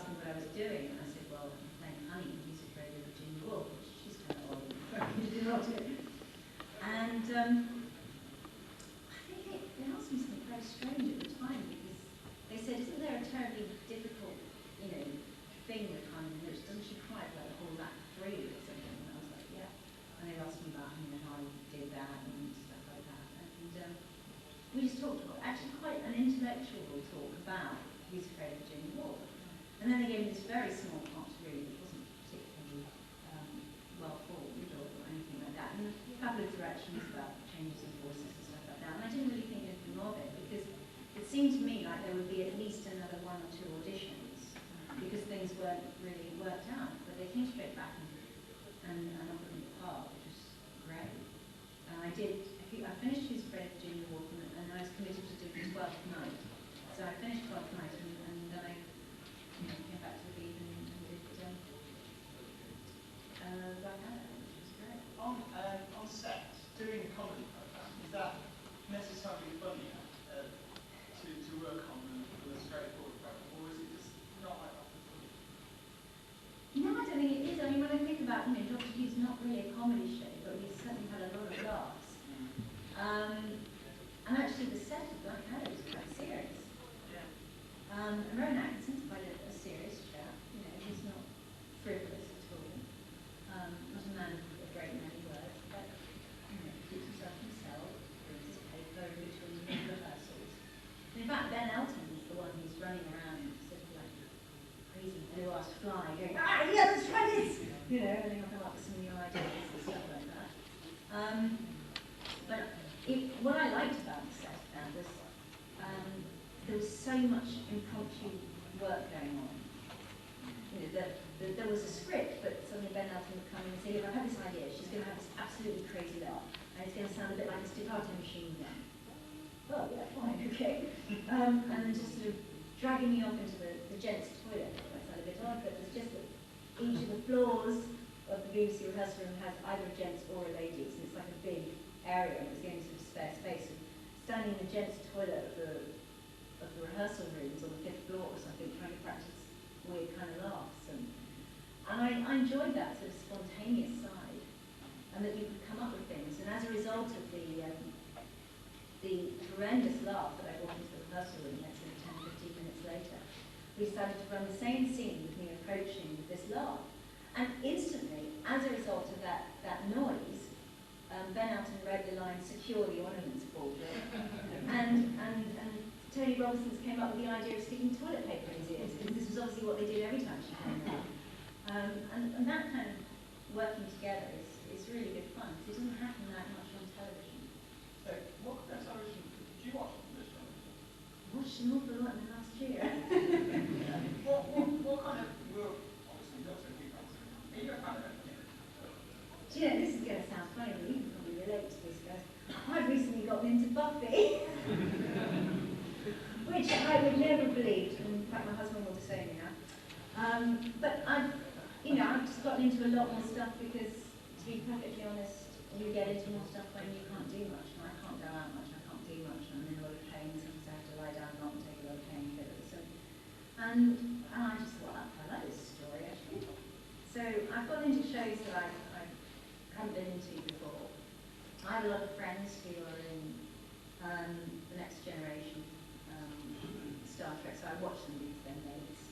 asked me what I was doing, and I said, well, I'm playing Honey, music radio with Virginia Woolf, which she's kind of old and not it. And I think they asked me something very strange at the time, because they said, isn't there a terribly difficult, thing with Honey, which doesn't she quite like hold that through or something? And I was like, yeah. And they asked me about how I did that and stuff like that. And we just talked about, actually quite an intellectual talk about Who's Afraid of Virginia Woolf. And then they gave me this very small part to read, it wasn't particularly well formed or anything like that. And a couple of directions about changes in voices and stuff like that. And I didn't really think anything of it, because it seemed to me like there would be at least another 1 or 2 auditions, because things weren't really worked out. But they came straight back and offered me the part, which was great. And I finished Who's Afraid of Virginia Woolf, and I was committed to doing 12th Night. So I finished 12th Night, and then I came back to the Beeb and did Black Adder, which was great. On set, doing a comedy program, is that necessarily funnier to work on than a straightforward program, or is it just not like that? No, I don't think it is. I mean, when I think about, Doctor Who's not really a comedy show, but we've certainly had a lot of laughs. And actually, the set of Black Adder is quite serious. Yeah. And Rowan Atkinson's quite a serious chap. He's not frivolous at all. Not a man of a great many words, but keeps himself, brings his paper in between rehearsals. And in fact, Ben Elton is the one who's running around sort of like crazy blue-ass fly, going, yeah, let's try this! And he'll come up with some new ideas and stuff like that. But what I liked about the set was there was so much impromptu work going on. There was a script, but suddenly Ben Elton would come in and say, look, I've had this idea, she's going to have this absolutely crazy laugh, and it's going to sound a bit like a staccato machine gun. Oh, yeah, fine, okay. And then just sort of dragging me off into the gents' toilet. That might sound a bit odd, but it's just that each of the floors of the BBC rehearsal room has either a gents or a ladies, and it's like a big area, and it's the only sort of spare space. And standing in the gents' toilet of the rehearsal rooms on the 5th floor or something, trying to practice weird kind of laughs. And I enjoyed that sort of spontaneous side, and that you could come up with things. And as a result of the horrendous laugh that I brought into the rehearsal room, let's say 10, 15 minutes later, we started to run the same scene with me approaching this laugh. And instantly, as a result of that noise, Ben Elton read the line, secure the ornaments, Baldwin. and Tony Robinson's came up with the idea of sticking toilet paper in his ears, because this was obviously what they did every time she came out. And that kind of working together is really good fun, because it doesn't happen that much on television. So, what kind of television did you watch on this one? I watched an awful lot in the last year. What kind of, well, obviously Doctor Who fans, are you a fan of anything? Do you know, this is going to sound funny, but you can probably relate to this, guys. I've recently gotten into Buffy, which I would never have believed. In fact, my husband will say me now. But I've just gotten into a lot more stuff because, to be perfectly honest, you get into more stuff when you can't do much. And I can't go out much, I can't do much, and I'm in a lot of pain, sometimes I have to lie down a lot and take a lot of painkillers. And I just thought, I like this story, actually. So I've got into shows that I haven't been into before. I have a lot of friends who are in The Next Generation, Star Trek, so I watch them because they're mates.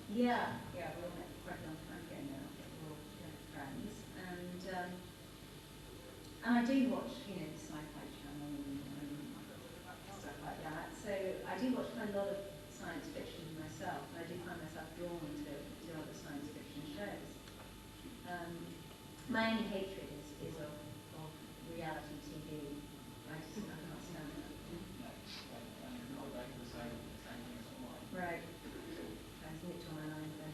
Yeah, we all met quite a long time ago now, but we're all friends. And I do watch, the Sci-Fi Channel and stuff like that. So I do watch quite a lot of science fiction myself, and I do find myself drawn to other science fiction shows. My only hatred is of reality TV. I can't stand it. Right. That's nicked on my line then.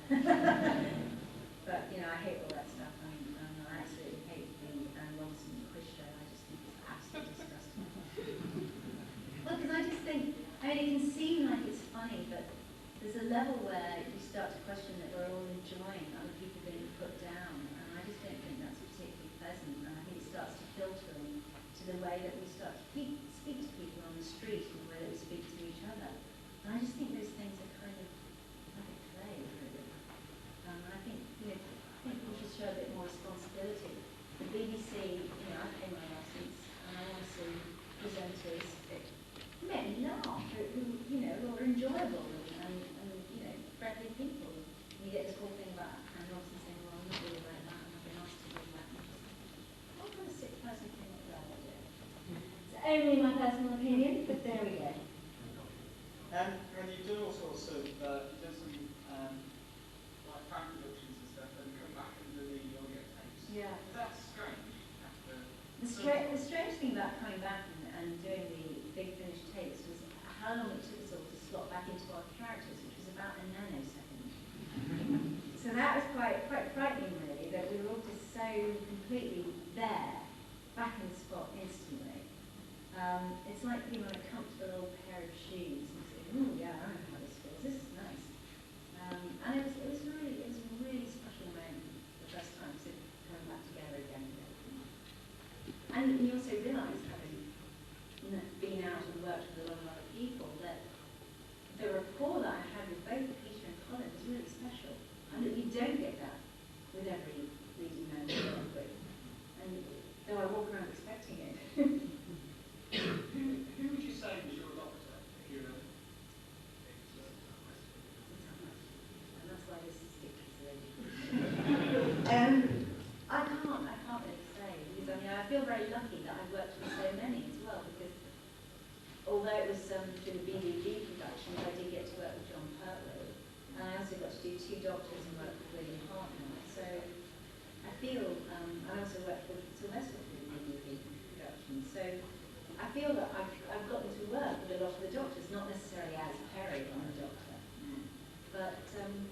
But, I hate all that stuff, and I absolutely hate the Anne Robinson quiz show. I just think it's absolutely disgusting. Well, because I just think, it can seem like it's funny, but there's a level where you start to question that we're all enjoying other people being put down, and I just don't think that's particularly pleasant, and I think it starts to filter into the way that we start to speak to people on the street and the way that we speak to each other. And I just think those things are kind And you do all sorts of, you've done some like fan productions and stuff, and come back and do the audio tapes. Yeah. That's strange. After The strange thing about coming back and doing the big finished tapes was how long it took us all to slot back into our characters, which was about a nanosecond. So that was quite frightening, really, that we were all just so completely there, back in the spot instantly. It's like being on a comfortable old pair of shoes and saying, "Oh yeah, I know how this feels. This is nice." And it was a really special moment the first time to come back together again. And you also realise, having been out and worked with a lot of other people, that the rapport that I had with both Peter and Colin was really special, and that you don't get that with every leading man you work with. And though I walk around expecting it. who would you say was your doctor if you were? And that's why this is ridiculous. I can't really say, because I mean I feel very lucky that I've worked with so many as well, because although it was through the BDG productions, I did get to work with John Pertwee, and I also got to do 2 doctors and work with William Hartnell. So I feel, I also worked with Sylvester through the BDG productions. So I feel that I've gotten to work with a lot of the doctors, not necessarily as Perry on the Doctor, but I'm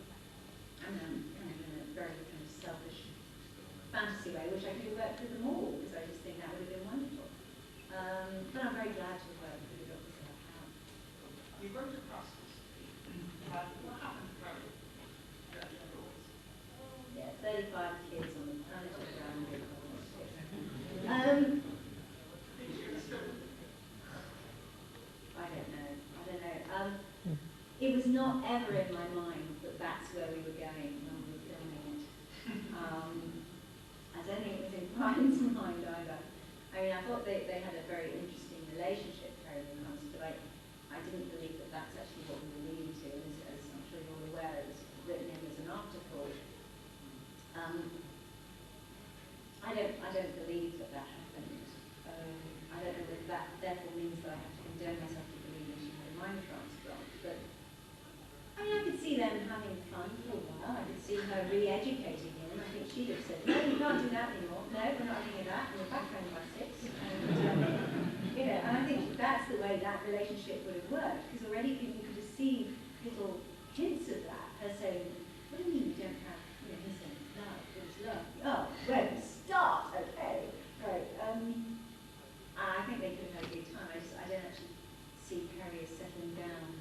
in a very kind of selfish fantasy way, which I could have worked with them all, because I just think that would have been wonderful. But I'm very glad to work with the doctors that I have. You wrote a process. What happened to Perry? Yeah, 35 kids on the planet around the I don't know. It was not ever in my mind that that's where we were going when we were filming it. I don't think it was in Brian's mind either. I mean, I thought they had a very interesting relationship, Perry and Hans, but I didn't believe that that's actually what we were leading to. And as I'm sure you're all aware, it was written in as an afterthought. I don't believe that that happened. I don't know whether that therefore means that I have to condemn myself to believing she had a mind transplant, but I mean, I could see them having fun for a while. I could see her re-educating him. I think she'd have said, "No, you can't do that anymore. No, we're not doing that. And we're back home by 6." And I think that's the way that relationship would have worked, because already people could have seen little hints of that. Her saying, "What do you mean you don't have?" He said, "Love, what's love?" "Oh, where do we start? Okay, right." I think they could have had a good time. I don't actually see Perry as settling down.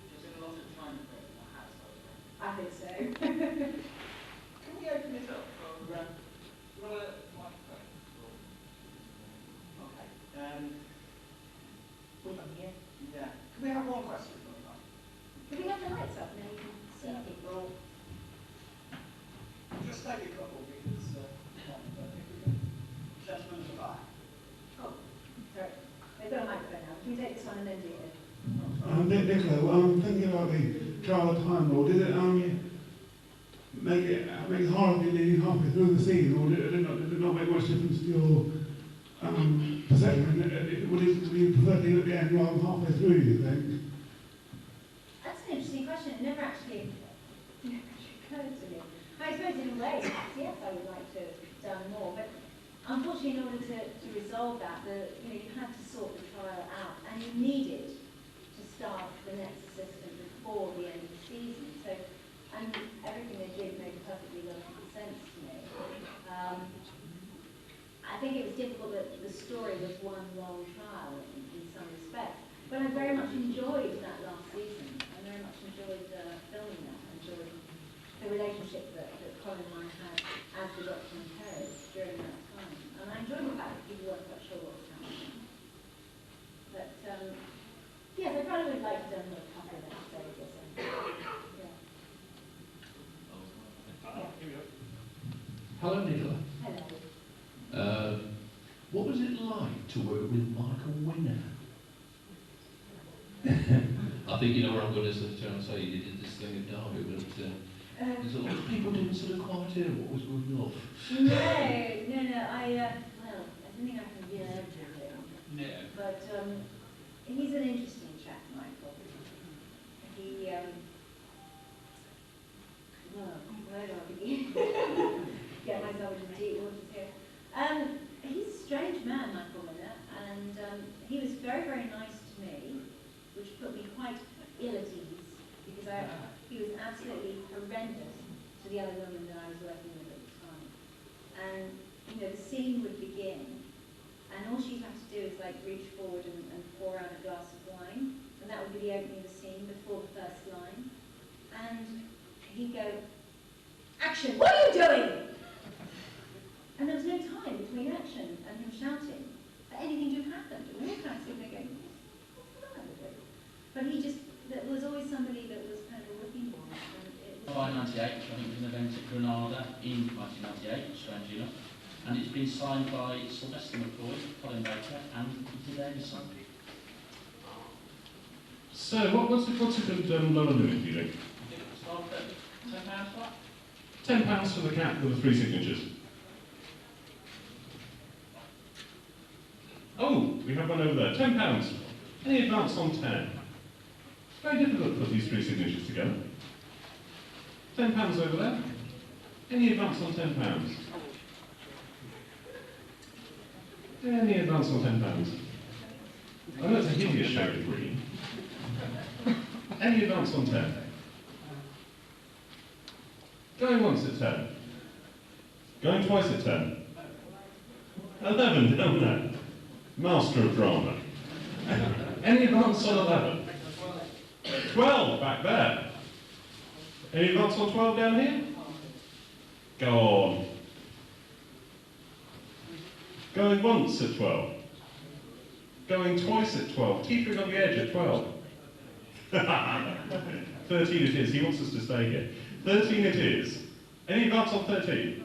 There's been a lot of time for it in the house, I think so. Can we open it up for microphone? Okay. We can hear. Yeah. Can we have one question from that? Can we have the lights up and then you can see people? Just take a couple because gentlemen at the back. Oh, sorry. They've got a microphone now. Can we take this one and then do it? Nicola, I'm thinking about the trial of Time Lord. Did it make it hard for you leaving halfway through the scene, or did it not make much difference to your perception? Would you prefer to leave at the end rather than halfway through, do you think? That's an interesting question. It never actually occurred to me. I suppose in a way, yes, I would like to have done more, but unfortunately, in order to resolve that, you had to sort the trial out, and you needed to start the next assistant before the end of the season. So, and everything they did made perfectly logical sense to me. I think it was difficult that the story was one long trial in some respects, but I very much enjoyed that last season. I very much enjoyed filming that. I enjoyed the relationship that Colin and I had as the Doctor and Perry during that time. And I enjoyed the fact that people weren't quite sure what was happening. But, yes, I probably would like to have done more couple of episodes or something. Yeah. Hello, Nicola. Hello. What was it like to work with Michael Winner? I think you know where I'm going to sort of try and say you did this thing at Derby, but there's a lot of people didn't sort of quite hear what was going off. No, I don't think I can hear everything. No. But he's an interesting chap, Mike. quite ill at ease because he was absolutely horrendous to the other woman that I was working with at the time. And, you know, the scene would begin, and all she'd have to do is like reach forward and pour out a glass of wine, and that would be the opening of the scene before the first line. And he'd go, "Action, what are you doing?" And there was no time between action and him shouting for anything to have happened. And we all kind of sitting there going, what's the matter with it? But he just, there was always somebody that was kind of a whipping boy. By 98, I think it was an event at Granada in 1998, strangely enough. And it's been signed by Sylvester McCoy, Colin Baker, and Peter Davison. So, what's a good lower limit, do you think? I think it's start at £10 for that. £10 for the cap with the 3 signatures. Oh, we have one over there. £10. Any advance on 10? It's very difficult to put these 3 signatures together. £10 over there. Any advance on £10? Any advance on £10? I know it's a hideous shade of green. Any advance on 10? Going once at 10. Going twice at 10. 11 down there. Master of drama. Any advance on 11? 12 back there. Any advance on 12 down here? Go on. Going once at 12. Going twice at 12. Teetering on the edge at 12. 13 it is. He wants us to stay here. 13 it is. Any advance on 13?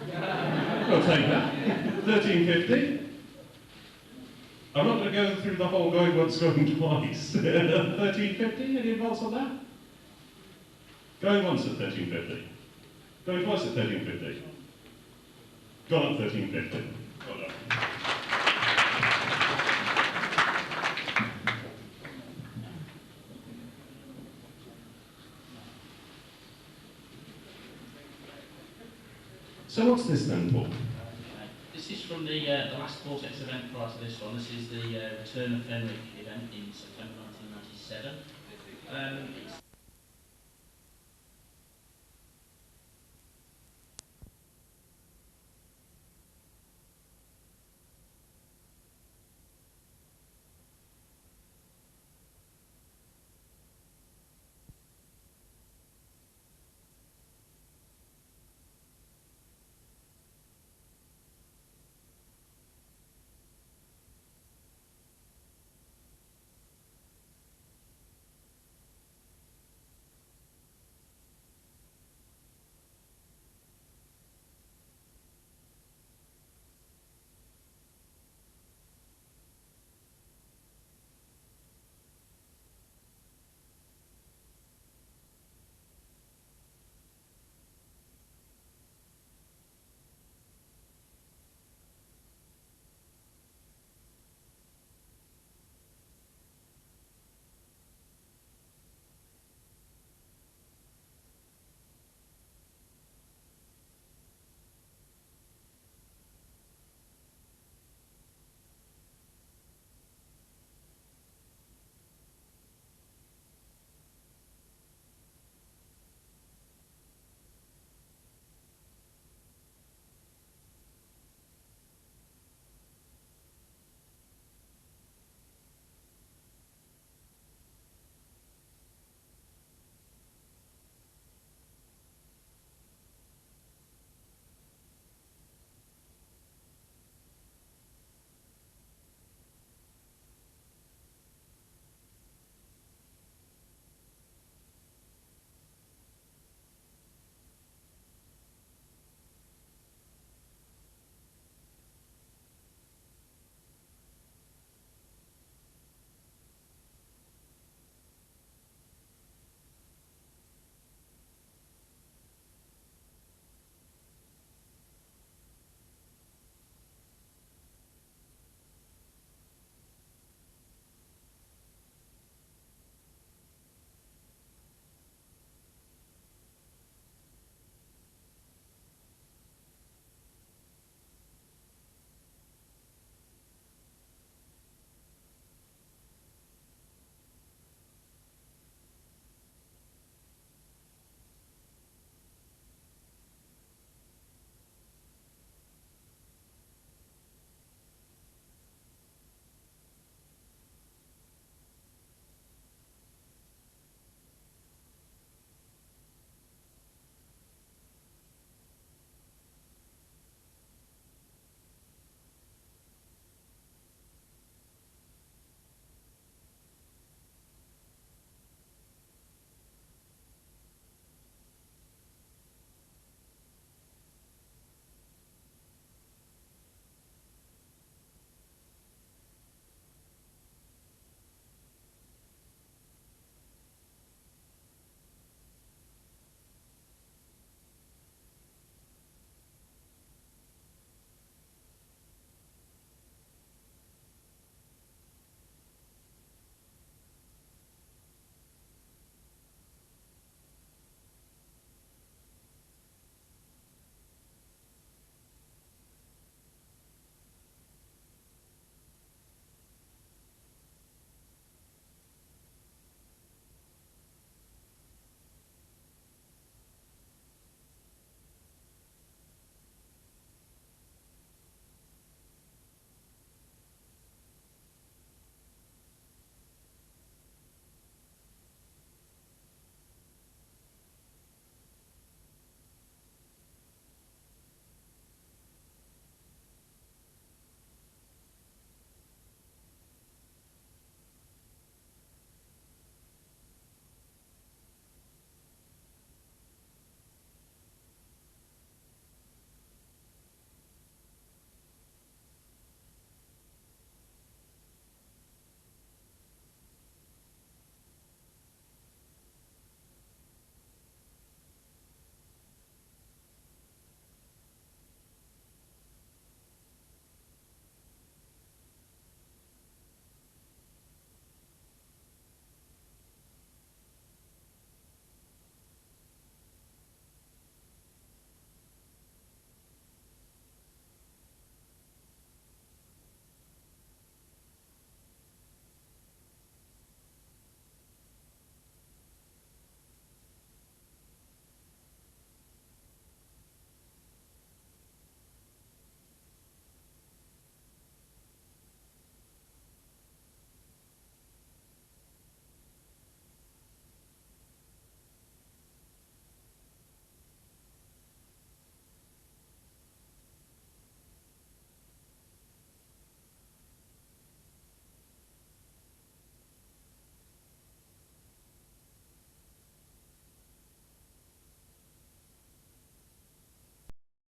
13.50. We'll take that. 13.50. I'm not going to go through the whole going once, going twice. 13.50. Any advance on that? Going once at 13.50. Going twice at 13.50. Gone up 13.50. Well done. So what's this then, Paul? This is from the last Vortex event prior to this one. This is the Return of Fenwick event in September 1997. It's